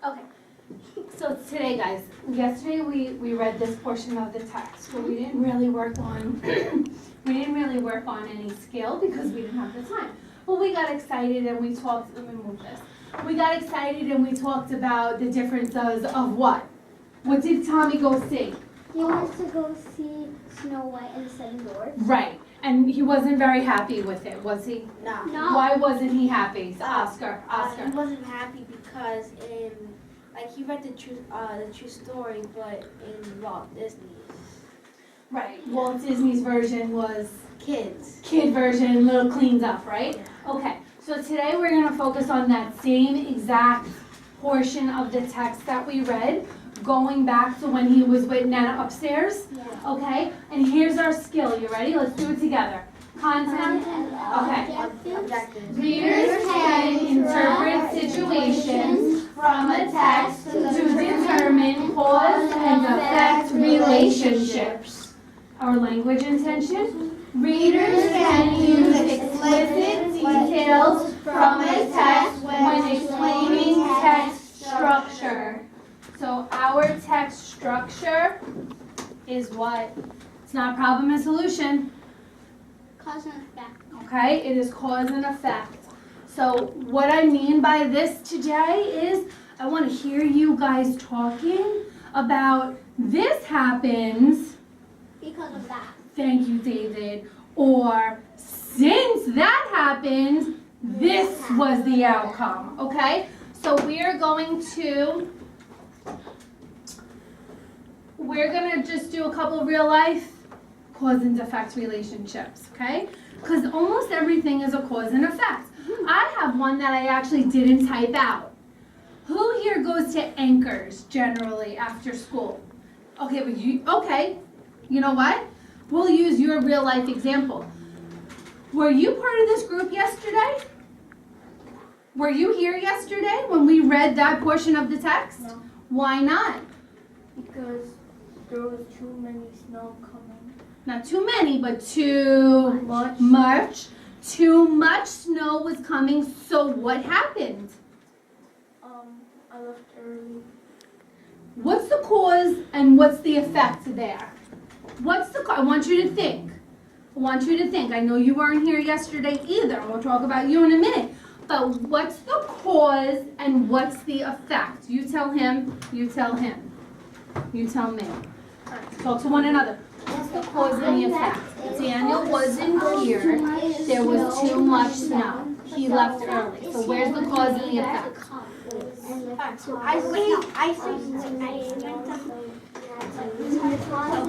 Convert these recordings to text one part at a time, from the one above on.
Okay. So today, guys, yesterday we read this portion of the text, but we didn't really work on any skill because we didn't have the time. But we got excited and we talked. Let me move this. We got excited and we talked about the differences of what? What did Tommy go see? He wants to go see Snow White and the Seven Dwarfs. Right. And he wasn't very happy with it, was he? No. Why wasn't he happy? Oscar. He wasn't happy because he read the true story, but in Walt Disney's. Right. Walt Disney's version was Kid version, little cleaned up, right? Okay. So today we're going to focus on that same exact portion of the text that we read, going back to when he was with Nana upstairs. Yeah. Okay? And here's our skill. You ready? Let's do it together. Content. Okay. Objectives. Readers can interpret situations from a text to determine cause and effect relationships. Our language intention. Readers can use explicit details from a text when explaining text structure. So our text structure is what? It's not problem and solution. Cause and effect. Okay, it is cause and effect. So what I mean by this today is I want to hear you guys talking about this happens. Because of that. Thank you, David. Or since that happened, this was the outcome. Okay, so we're going to just do a couple of real life cause and effect relationships, okay? Because almost everything is a cause and effect. I have one that I actually didn't type out. Who here goes to Anchors generally after school? Okay, but you know what? We'll use your real life example. Were you part of this group yesterday? Were you here yesterday when we read that portion of the text? No. Why not? Because there was too many snow coming. Not too many, but too much. Too much snow was coming, so what happened? I left early. What's the cause and what's the effect there? I want you to think. I know you weren't here yesterday either, and we'll talk about you in a minute. But what's the cause and what's the effect? You tell him, you tell him. You tell me. Talk to one another. What's the cause and the effect? Daniel wasn't here. There was too much snow. He left early. So where's the cause and the effect?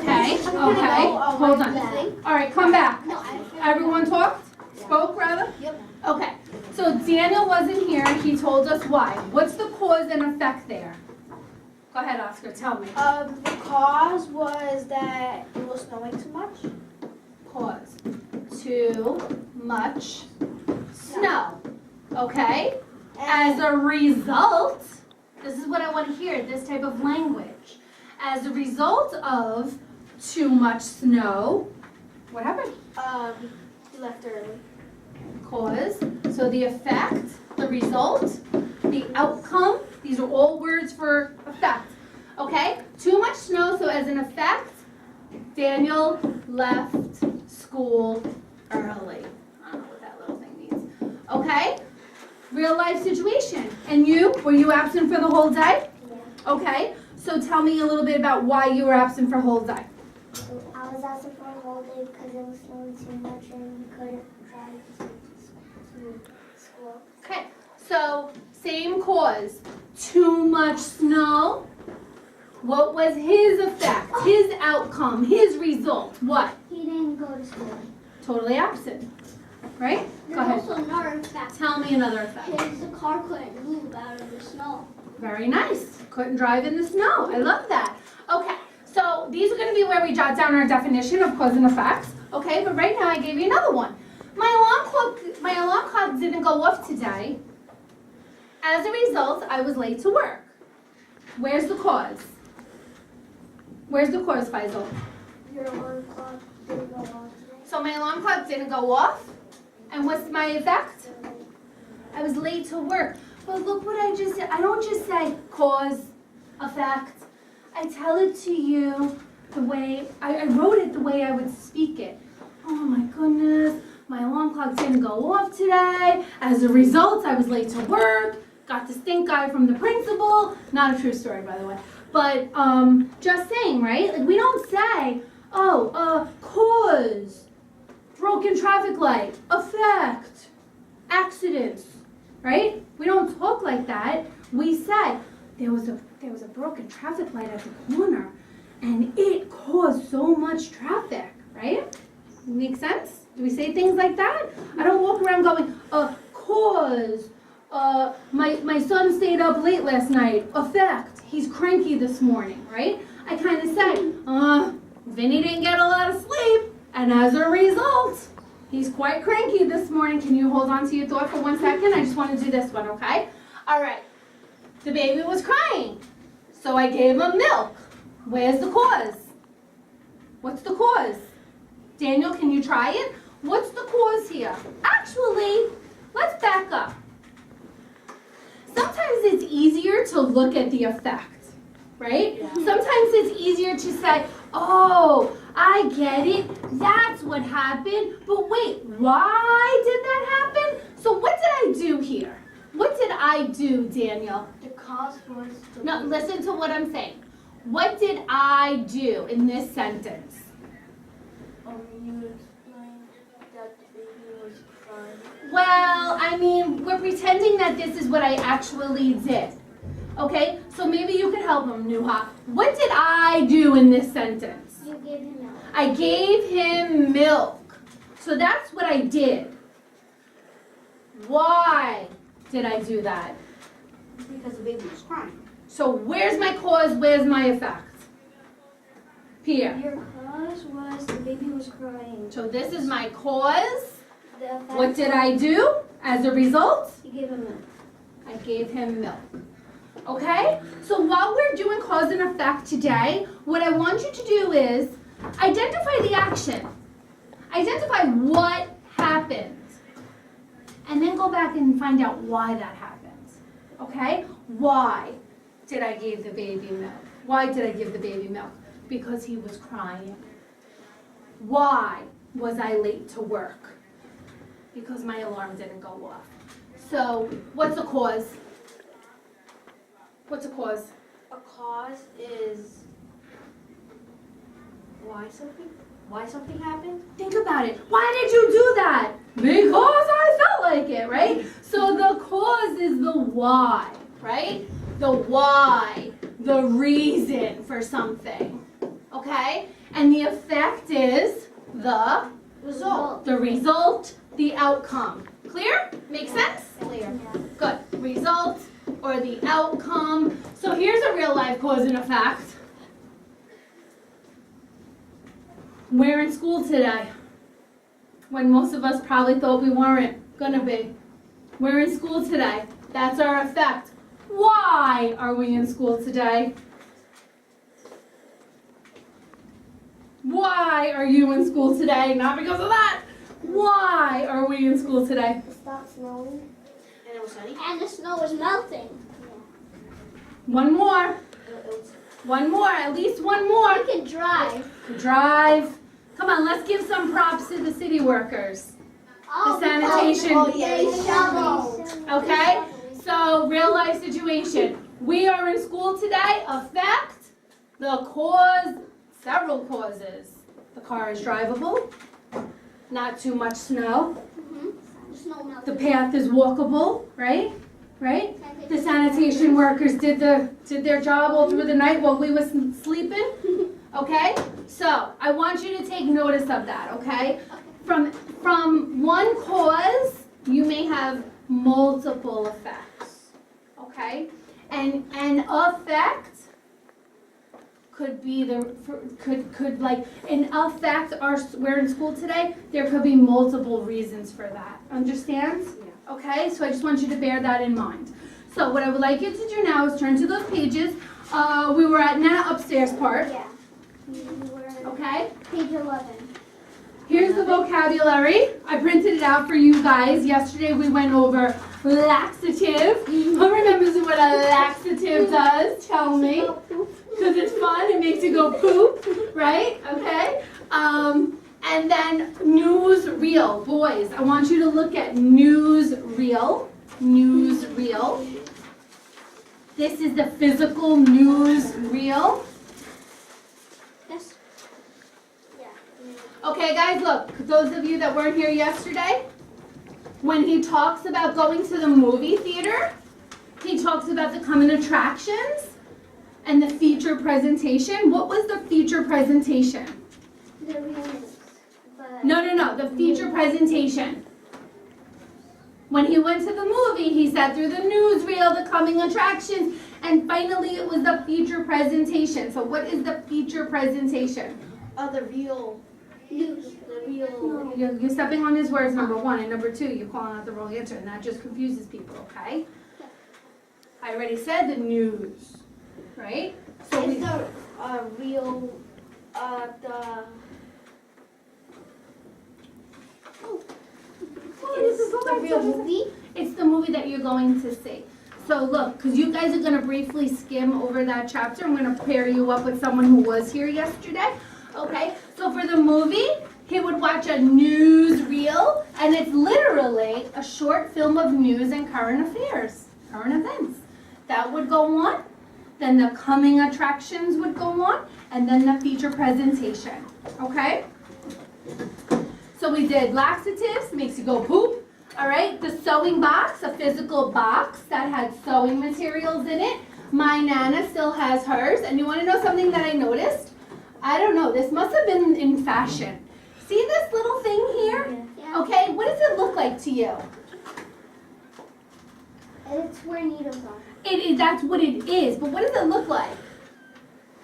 Okay, hold on. All right, come back. Everyone talked? Spoke, rather? Yep. Okay, so Daniel wasn't here. He told us why. What's the cause and effect there? Go ahead, Oscar, tell me. The cause was that it was snowing too much. Cause. Too much snow. Okay? As a result, this is what I want to hear, this type of language. As a result of too much snow, what happened? He left early. Cause. So the effect, the result, the outcome, these are all words for effect. Okay? Too much snow, so as an effect, Daniel left school early. I don't know what that little thing means. Okay? Real life situation. And you? Were you absent for the whole day? Yeah. Okay. So tell me a little bit about why you were absent for a whole day. I was absent for a whole day because it was snowing too much and we couldn't drive to school. Okay. So same cause. Too much snow. What was his effect? His outcome? His result? What? He didn't go to school. Totally absent. Right? Go ahead. Also another effect. Tell me another effect. The car couldn't move out of the snow. Very nice. Couldn't drive in the snow. I love that. Okay, so these are going to be where we jot down our definition of cause and effect. Okay, but right now I gave you another one. My alarm clock didn't go off today. As a result, I was late to work. Where's the cause? Where's the cause, Faisal? Your alarm clock didn't go off today. So my alarm clock didn't go off. And what's my effect? I was late to work. But look what I just said. I don't just say cause, effect. I tell it to you the way, I wrote it the way I would speak it. Oh my goodness, my alarm clock didn't go off today. As a result, I was late to work. Got the stink eye from the principal. Not a true story, by the way. But just saying, right? Like we don't say, cause, broken traffic light, effect, accidents, right? We don't talk like that. We say there was a broken traffic light at the corner, and it caused so much traffic, right? Make sense? Do we say things like that? I don't walk around going, cause, my son stayed up late last night, effect, he's cranky this morning, right? I kind of say, Vinny didn't get a lot of sleep, and as a result, he's quite cranky this morning. Can you hold on to your thought for 1 second? I just want to do this one, okay? All right. The baby was crying, so I gave him milk. Where's the cause? What's the cause? Daniel, can you try it? What's the cause here? Actually, let's back up. Sometimes it's easier to look at the effect, right? Yeah. Sometimes it's easier to say, oh, I get it. That's what happened. But wait, why did that happen? So what did I do here? What did I do, Daniel? The cause was the No, listen to what I'm saying. What did I do in this sentence? You explained that the baby was crying. Well, I mean, we're pretending that this is what I actually did. Okay? So maybe you could help him, Nuha. What did I do in this sentence? You gave him milk. I gave him milk. So that's what I did. Why did I do that? Because the baby was crying. So where's my cause, where's my effect? Pierre. Your cause was the baby was crying. So this is my cause. The effect, What did I do as a result? you gave him milk. I gave him milk. Okay? So while we're doing cause and effect today, what I want you to do is identify the action. Identify what happened. And then go back and find out why that happened. Okay? Why did I give the baby milk? Why did I give the baby milk? Because he was crying. Why was I late to work? Because my alarm didn't go off. So, what's a cause? What's a cause? A cause is why something happened. Think about it. Why did you do that? Because I felt like it, right? So the cause is the why, right? The why, the reason for something, okay? And the effect is the Result. the result, the outcome. Clear? Make sense? Clear. Yeah. Good. Result or the outcome. So here's a real life cause and effect. We're in school today, when most of us probably thought we weren't gonna be. We're in school today. That's our effect. Why are we in school today? Why are you in school today? Not because of that. Why are we in school today? It stopped snowing. And it was sunny. And the snow was melting. One more. It was One more. At least one more. You can drive. Drive. Come on, let's give some props to the city workers. Oh, sanitation. because they shoveled. Okay? So, real life situation. We are in school today. Effect, the cause, several causes. The car is drivable. Not too much snow. The snow The melted. path is walkable, right? Right? The sanitation workers did their job all through the night while we were sleeping. Okay? So, I want you to take notice of that, okay? From one cause, you may have multiple effects. Okay? And an effect could be we're in school today, there could be multiple reasons for that. Understand? Yeah. Okay? So I just want you to bear that in mind. So what I would like you to do now is turn to those pages. We were at Nana upstairs part. Yeah. We were at Okay? page 11. Here's the vocabulary. I printed it out for you guys. Yesterday we went over laxative. Who remembers what a laxative does? Tell me. Because it's fun, it makes you go poop, right? Okay. And then newsreel. Boys, I want you to look at newsreel. Newsreel. This is the physical newsreel. Yes. Okay, guys, look. Those of you that weren't here yesterday, when he talks about going to the movie theater, he talks about the coming attractions and the feature presentation. What was the feature presentation? The reels, but No, the feature presentation. When he went to the movie, he sat through the newsreel, the coming attractions, and finally it was the feature presentation. So what is the feature presentation? The real news. The real. You're stepping on his words, number one, and number two, you're calling out the wrong answer, and that just confuses people, okay? I already said the news, right? So It's the real. The real movie. It's the movie that you're going to see. So look, because you guys are going to briefly skim over that chapter, I'm going to pair you up with someone who was here yesterday. Okay, so for the movie, he would watch a newsreel, and it's literally a short film of news and current affairs, current events. That would go on, then the coming attractions would go on, and then the feature presentation, okay? So we did laxatives, makes you go poop. All right, the sewing box, a physical box that had sewing materials in it. My Nana still has hers. And you want to know something that I noticed? I don't know, this must have been in fashion. See this little thing here? yeah. Okay, what does it look like to you? It's where needles are. That's what it is, but what does it look like?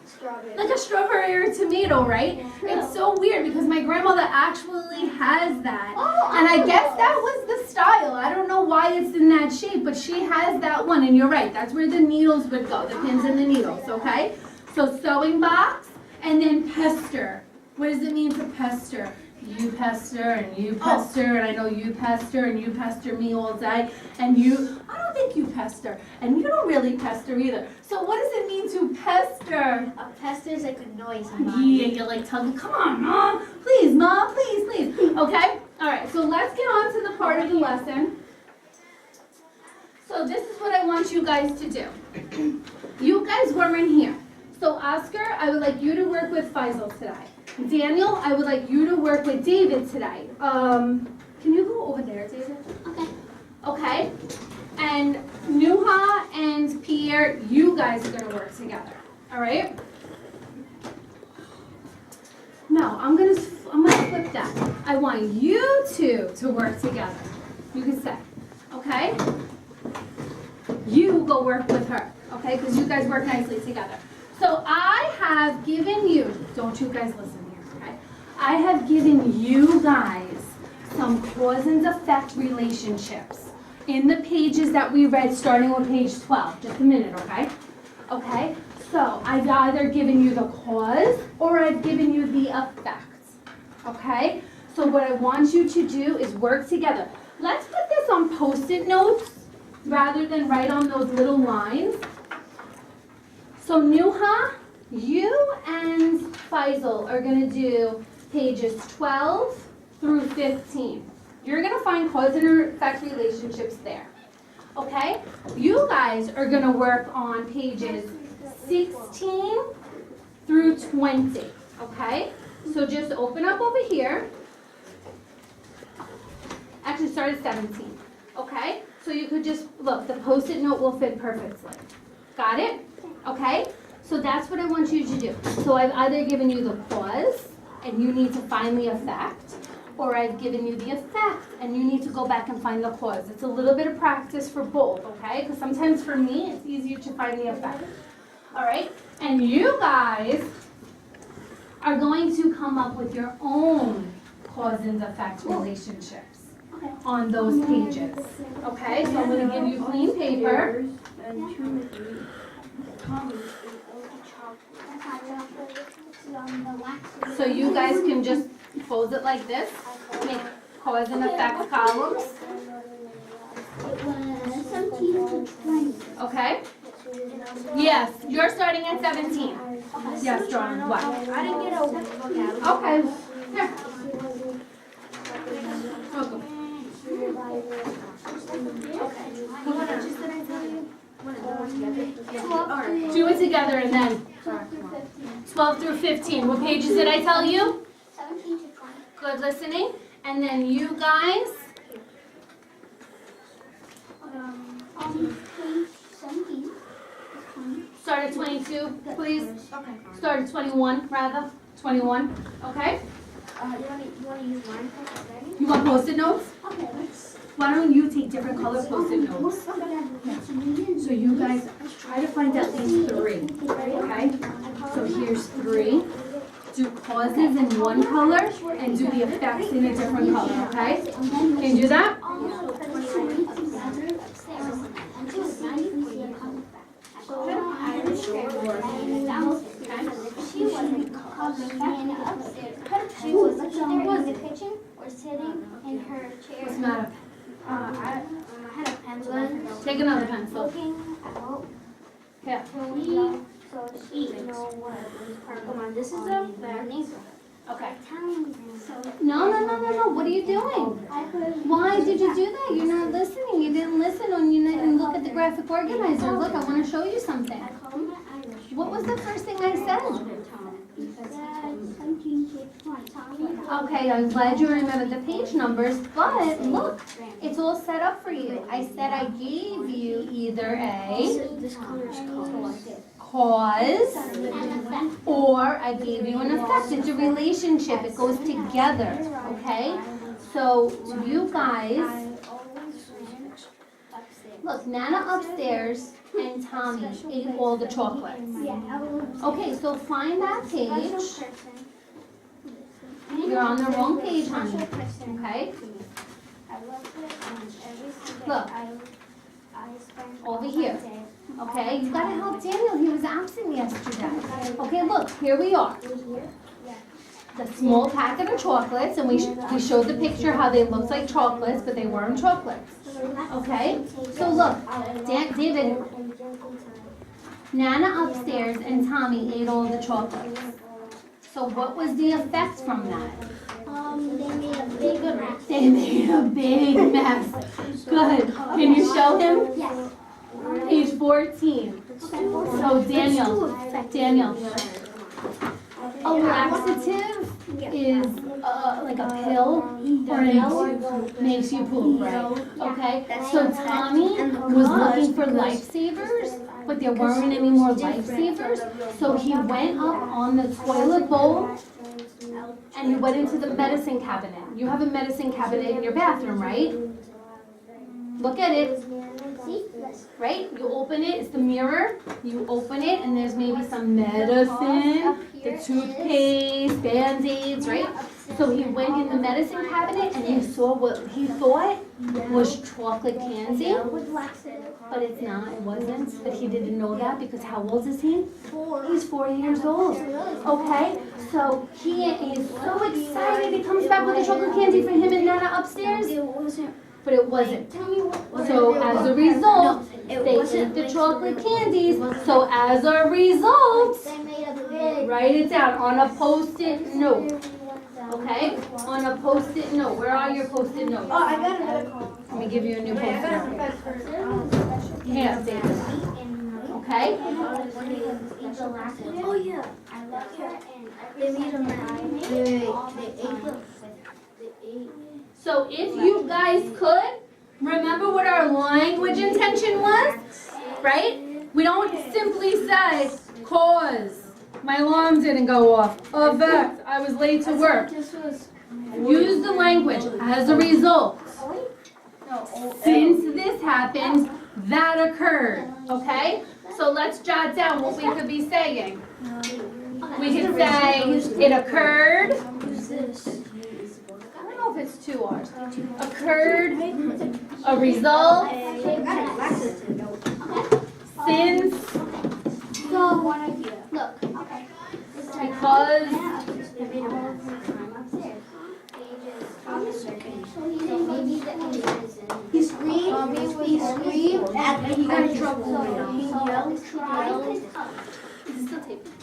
Strawberry. Like a strawberry or a tomato, right? Yeah. It's so weird because my grandmother actually has that. Oh, And I guess know. that was the style. I don't know why it's in that shape, but she has that one. And you're right, that's where the needles would go, the pins and the needles, okay? So sewing box and then pester. What does it mean to pester? You pester and you pester, and I know you pester and you pester me all day. And I don't think you pester. And you don't really pester either. So what does it mean to pester? A pester is like a noise. Yeah, you're like telling me, come on, Mom, please. Okay? All right, so let's get on to the part of the lesson. So this is what I want you guys to do. You guys weren't here. So Oscar, I would like you to work with Faisal today. Daniel, I would like you to work with David today. Can you go over there, David? Okay. Okay? And Nuha and Pierre, you guys are going to work together. All right? No, I'm gonna flip that. I want you two to work together. You can say, okay? You go work with her, okay? Because you guys work nicely together. So I have given you, don't you guys listen here, okay? I have given you guys some cause and effect relationships in the pages that we read starting on page 12. Just a minute, okay? Okay? So I've either given you the cause or I've given you the effect. Okay? So what I want you to do is work together. Let's put this on Post-it notes rather than write on those little lines. So Nuha, you and Faisal are going to do pages 12 through 15. You're going to find cause and effect relationships there. Okay? You guys are going to work on pages 16 through 20. Okay? So just open up over here. Actually, start at 17. Okay? So you could just, look, the Post-it note will fit perfectly. Got it? Okay? So that's what I want you to do. So I've either given you the cause, and you need to find the effect, or I've given you the effect, and you need to go back and find the cause. It's a little bit of practice for both, okay? Because sometimes for me, it's easier to find the effect. All right? And you guys are going to come up with your own cause and effect relationships on those pages. Okay? So I'm going to give you clean paper. So you guys can just fold it like this. Make cause and effect columns. It was to 20. Okay? Yes, you're starting at 17. Yes, John, what? I didn't get a vocabulary. Okay. Here. Welcome. Do it together and then 12 through 15. What pages did I tell you? 17 to 20. Good listening. And then you guys, Page 17. start at 22, please. Okay. Start at 21, rather. 21, okay? You wanna use mine first, ready? You want post-it notes? Okay, let's. Why don't you take different color post-it notes? So you guys try to find at least 3, okay? So here's 3. Do causes in one color and do the effects in a different color, okay? Can you do that? She wasn't causing upstairs. She was either in the kitchen or sitting in her What's chair. the matter? I had a pencil. Take another pencil. Looking out Here. so she know what Come on, this is a fact. Okay. So No. What are you doing? I could. Why did you do that? You're not listening. You didn't listen and you didn't look at the graphic organizer. Look, I want to show you something. What was the first thing I said? Okay, I'm glad you remembered the page numbers, but look, it's all set up for you. I said I gave you either a This color is cause or I gave you an effect. It's a relationship. It goes together, okay? So you guys, look, Nana upstairs and Tommy ate all the chocolates. Okay, so find that page. You're on the wrong page, honey, okay? Look, over here. Okay, you gotta help Daniel, he was absent yesterday. Okay, look, here we are. The small packet of chocolates, and we showed the picture how they looked like chocolates, but they weren't chocolates. Okay, so look, David, Nana upstairs and Tommy ate all the chocolates. So what was the effect from that? They made a big mess. They made a big mess. Good. Can you show him? Yes. Page 14. So Daniel, a laxative is like a pill or it makes you poop, right? Okay, so Tommy was looking for lifesavers, but there weren't any more lifesavers. So he went up on the toilet bowl and he went into the medicine cabinet. You have a medicine cabinet in your bathroom, right? Look at it. Right? You open it, it's the mirror. You open it and there's maybe some medicine, the toothpaste, Band-Aids, right? So he went in the medicine cabinet and he saw what he thought was chocolate candy. But it's not, it wasn't. But he didn't know that because how old is he? 4. He's 4 years old. Okay? So he is so excited. He comes back with the chocolate candy for him and Nana upstairs. But it wasn't. So as a result, they ate the chocolate candies. So as a result, write it down on a Post-it note. Okay? On a Post-it note. Where are your Post-it notes? Oh, I got another call. Let me give you a new Post-it note. Here, David. Okay? Oh yeah. They made a mess. They ate. So if you guys could, remember what our language intention was, right? We don't simply say, cause, my alarm didn't go off, effect, I was late to work. Use the language, as a result. Since this happened, that occurred, okay? So let's jot down what we could be saying. We could say, it occurred. I don't know if it's 2 R's. Occurred, a result, since, look, because, He's green. He screamed and he got in trouble. He yelled. Is it still taping?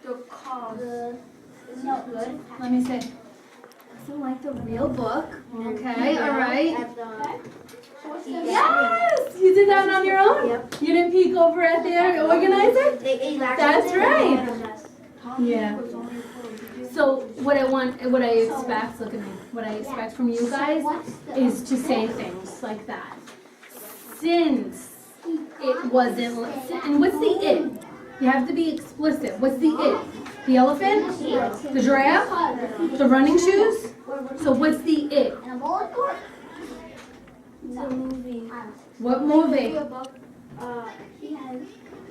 The cause. Is No. it good? Let me see. So like the real book. Okay, all right. At the, Yes! You did that on your own? Yep. You didn't peek over at their organizer? That's right. Yeah. So what I expect, look at me, what I expect from you guys is to say things like that. Since it wasn't, and what's the it? You have to be explicit. What's the it? The elephant? The giraffe? The running shoes? So what's the it? The movie. What movie?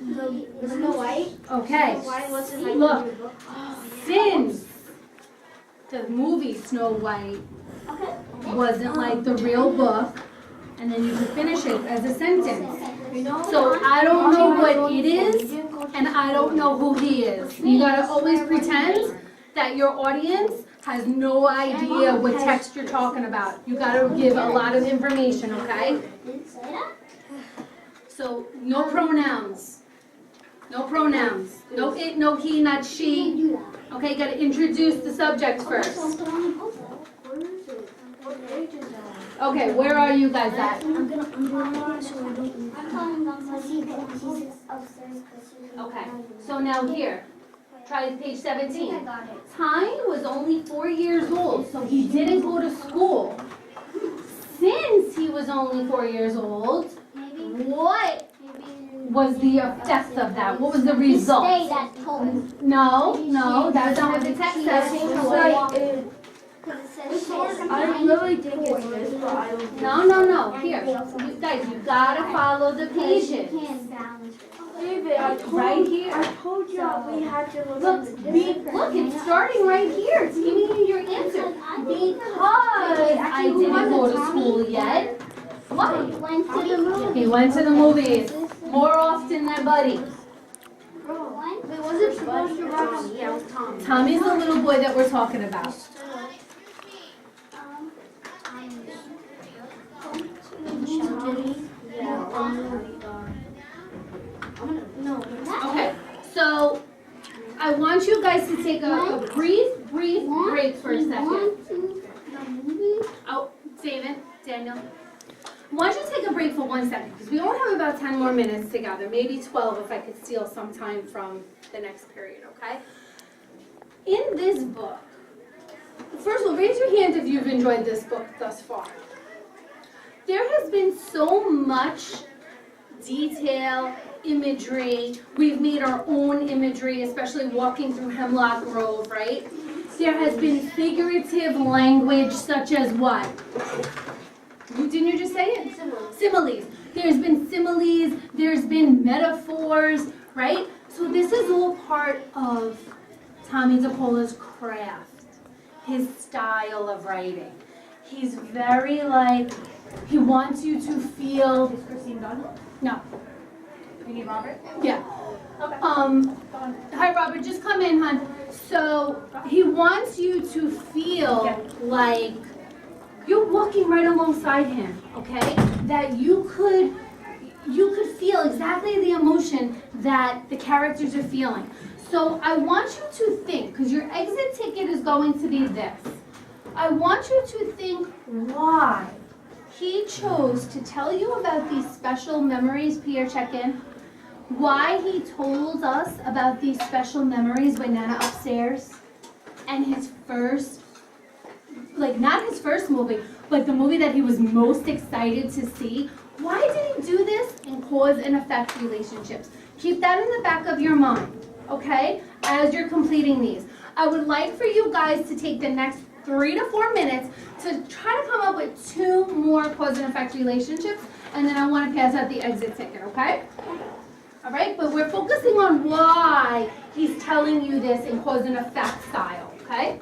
The Snow White. Okay. Why wasn't like Look. the book? Since the movie Snow White wasn't like the real book, and then you can finish it as a sentence. So I don't know what it is, and I don't know who he is. You gotta always pretend that your audience has no idea what text you're talking about. You gotta give a lot of information, okay? So no pronouns. No pronouns. No it, no he, not she. Okay, gotta introduce the subject first. Okay, where are you guys at? Okay, so now here, try page 17. Ty was only 4 years old, so he didn't go to school. Since he was only 4 years old, what was the effect of that? What was the result? No, that's not what the text says. I really think it's this, but I don't. No. Here, you guys, you gotta follow the pages. David, Right here. I told you we had to Look, look, it's starting right here. It's giving you your answer. Because I didn't go to school yet. What? He went to the movies more often than Buddy. Wait, was it supposed to Tommy? Yeah, it was Tommy. Tommy's the little boy that we're talking about. Okay, so I want you guys to take a brief break for a second. Oh, save it, Daniel. I want you to take a break for 1 second because we only have about 10 more minutes together, maybe 12 if I could steal some time from the next period, okay? In this book, first of all, raise your hand if you've enjoyed this book thus far. There has been so much detail, imagery. We've made our own imagery, especially walking through Hemlock Grove, right? There has been figurative language such as what? Didn't you just say it? Similes. There's been similes, there's been metaphors, right? So this is all part of Tommy DePaula's craft, his style of writing. He's very he wants you to feel. Is Christine done? No. You need Robert? Yeah. Okay. Hi Robert, just come in, hon. So he wants you to feel like you're walking right alongside him, okay? That you could feel exactly the emotion that the characters are feeling. So I want you to think, because your exit ticket is going to be this. I want you to think why he chose to tell you about these special memories. Pierre, check in. Why he told us about these special memories when Nana upstairs and his first, not his first movie, but the movie that he was most excited to see. Why did he do this in cause and effect relationships? Keep that in the back of your mind, okay, as you're completing these. I would like for you guys to take the next 3 to 4 minutes to try to come up with 2 more cause and effect relationships, and then I want to pass out the exit ticket, okay? All right, but we're focusing on why he's telling you this in cause and effect style, okay?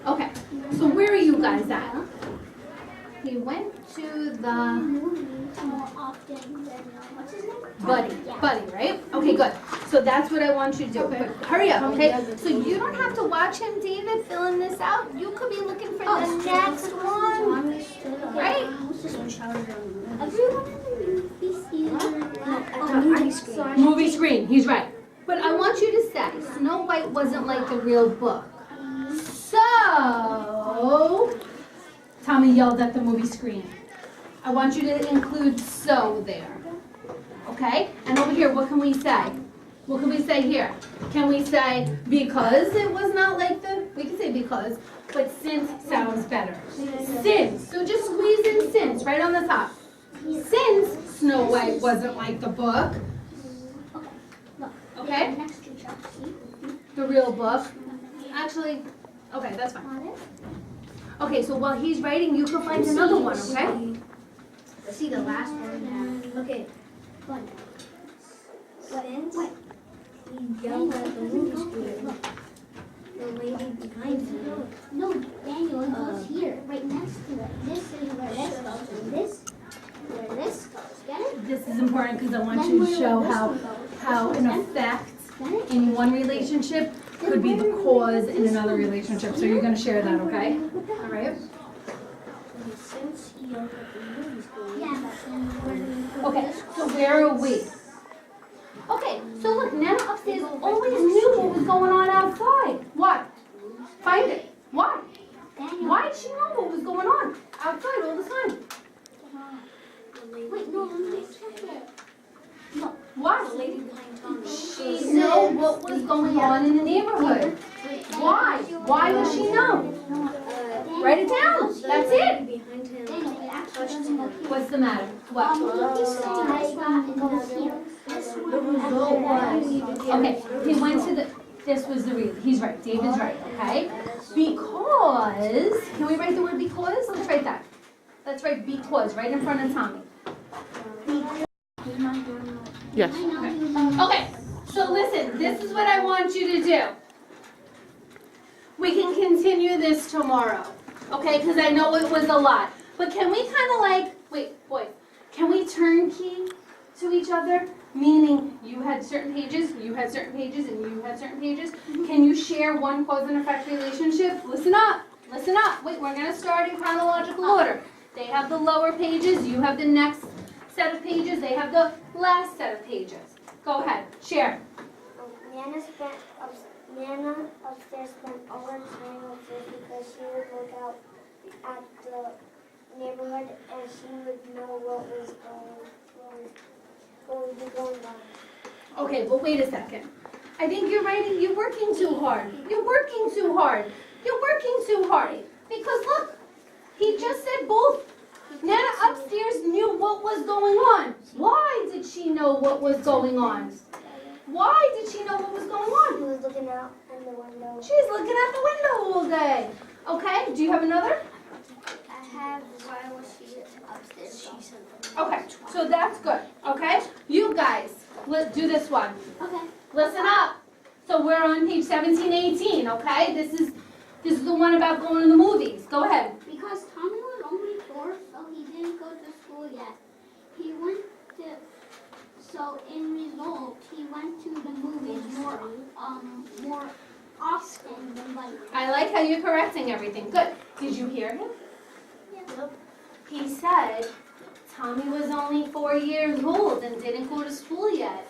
Okay, so where are you guys at? He went to the more often than what's his name? Buddy, Yeah. Buddy, right? Okay, good. So that's what I want you to do. But hurry up, okay? So you don't have to watch him, David, filling this out. You could be looking for the next one. Right? Everyone Movie screen, he's right. But I want you to say, Snow White wasn't like the real book. So, Tommy yelled at the movie screen. I want you to include so there. Okay? And over here, what can we say? What can we say here? Can we say because it was not like we can say because, but since sounds better. Since, so just squeeze in since right on the top. Since Snow White wasn't like the book, okay? Next to Chelsea. The real book. Actually, okay, that's fine. Okay, so while he's writing, you can find another one, okay? Let's see the last one. Okay. Since he yelled at the movie screen, the lady behind him. No, Daniel, it goes here, right next to it. This is where this goes, and this where this goes. Get it? This is important because I want you to show how an effect in one relationship could be the cause in another relationship. So you're going to share that, okay? All right? Since he yelled at the movie screen. Yeah, but then Okay, so where are we? Okay, so look, Nana upstairs always knew what was going on outside. Why? Find it. Why? Daniel. Why did she know what was going on outside all the time? Wait, no, let me check it. No. Why? The lady behind Tommy. She knew what was going on in the neighborhood. Why? Why does she know? Write it down. That's it. Behind him. Daniel, it actually doesn't go here. What's the matter? What? He's saying this one and goes here. This one The result was. Okay, he went to the, this was the reason. He's right. David's right, okay? Because, can we write the word because? Let's write that. Let's write because right in front of Tommy. Yes. Okay, so listen, this is what I want you to do. We can continue this tomorrow, okay? Because I know it was a lot. But can we kind of wait, boys, can we turnkey to each other? Meaning you had certain pages, you had certain pages, and you had certain pages. Can you share one cause and effect relationship? Listen up, listen up. Wait, we're going to start in chronological order. They have the lower pages, you have the next set of pages, they have the last set of pages. Go ahead, share. Nana upstairs spent all her time upstairs because she would look out at the neighborhood and she would know what would be going on. Okay, but wait a second. I think you're working too hard. You're working too hard. You're working too hard. Because look, he just said both. Nana upstairs knew what was going on. Why did she know what was going on? Why did she know what was going She on? was looking out in the window. She's looking out the window all day. Okay, do you have another? I have why was she upstairs? She said. Okay, so that's good. Okay, you guys, let's do this one. Okay. Listen up. So we're on page 1718, okay? This is the one about going to the movies. Go ahead. Because Tommy was only 4, so he didn't go to school yet. He went to, so in result, he went to the movies more often than like. I like how you're correcting everything. Good. Did you hear him? Yeah. He said Tommy was only 4 years old and didn't go to school yet.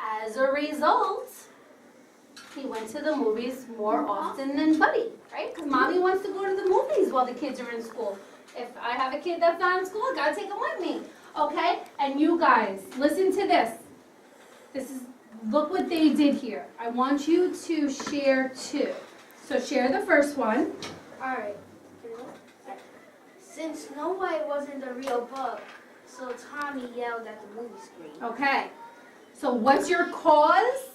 As a result, he went to the movies more often than Buddy, right? Because Mommy wants to go to the movies while the kids are in school. If I have a kid that's not in school, I gotta take him with me, okay? And you guys, listen to this. Look what they did here. I want you to share 2. So share the first one. Alright. Since Snow White wasn't the real book, so Tommy yelled at the movie screen. Okay. So what's your cause?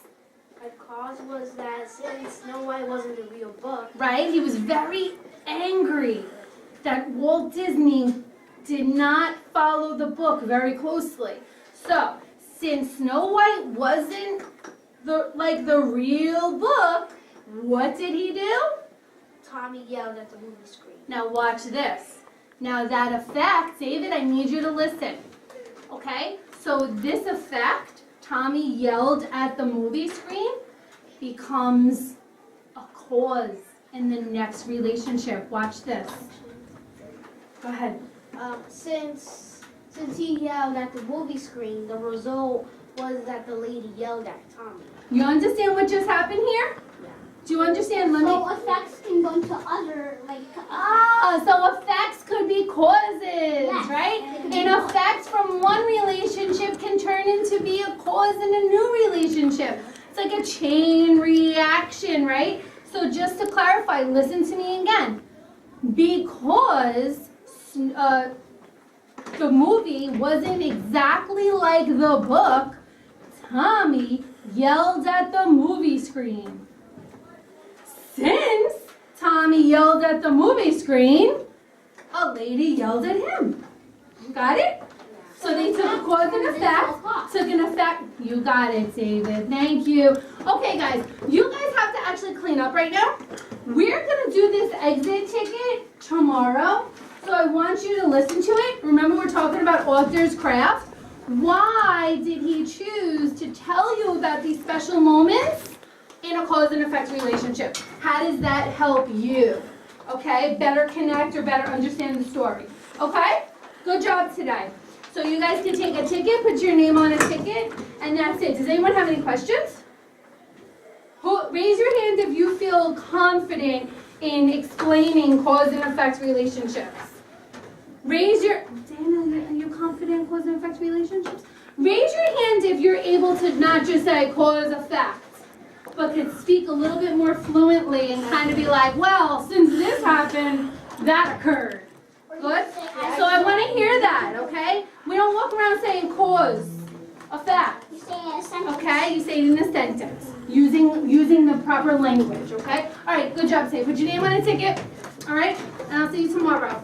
My cause was that since Snow White wasn't the real book, Right? He was very angry that Walt Disney did not follow the book very closely. So, since Snow White wasn't the real book, what did he do? Tommy yelled at the movie screen. Now watch this. Now that effect, David, I need you to listen. Okay? So this effect, Tommy yelled at the movie screen, becomes a cause in the next relationship. Watch this. Go ahead. Since he yelled at the movie screen, the result was that the lady yelled at Tommy. You understand what just happened here? Yeah. Do you understand? Let me. So effects can go to other, like, So effects could be causes, Yes, right? they could be And causes. effects from one relationship can turn into be a cause in a new relationship. It's like a chain reaction, right? So just to clarify, listen to me again. Because the movie wasn't exactly like the book, Tommy yelled at the movie screen. Since Tommy yelled at the movie screen, a lady yelled at him. Got it? So they took a cause and effect, took an effect. You got it, David. Thank you. Okay, guys, you guys have to actually clean up right now. We're going to do this exit ticket tomorrow. So I want you to listen to it. Remember, we're talking about author's craft. Why did he choose to tell you about these special moments in a cause and effect relationship? How does that help you? Okay, better connect or better understand the story. Okay, good job today. So you guys can take a ticket, put your name on a ticket, and that's it. Does anyone have any questions? Raise your hand if you feel confident in explaining cause and effect relationships. Raise your, Dana, are you confident in cause and effect relationships? Raise your hand if you're able to not just say cause effect, but could speak a little bit more fluently and kind of be like, well, since this happened, that occurred. Good? So I want to hear that, okay? We don't walk around saying cause, effect. You say a sentence. Okay? You say it in a sentence, using the proper language, okay? All right, good job, Say. Put your name on a ticket, all right? And I'll see you tomorrow.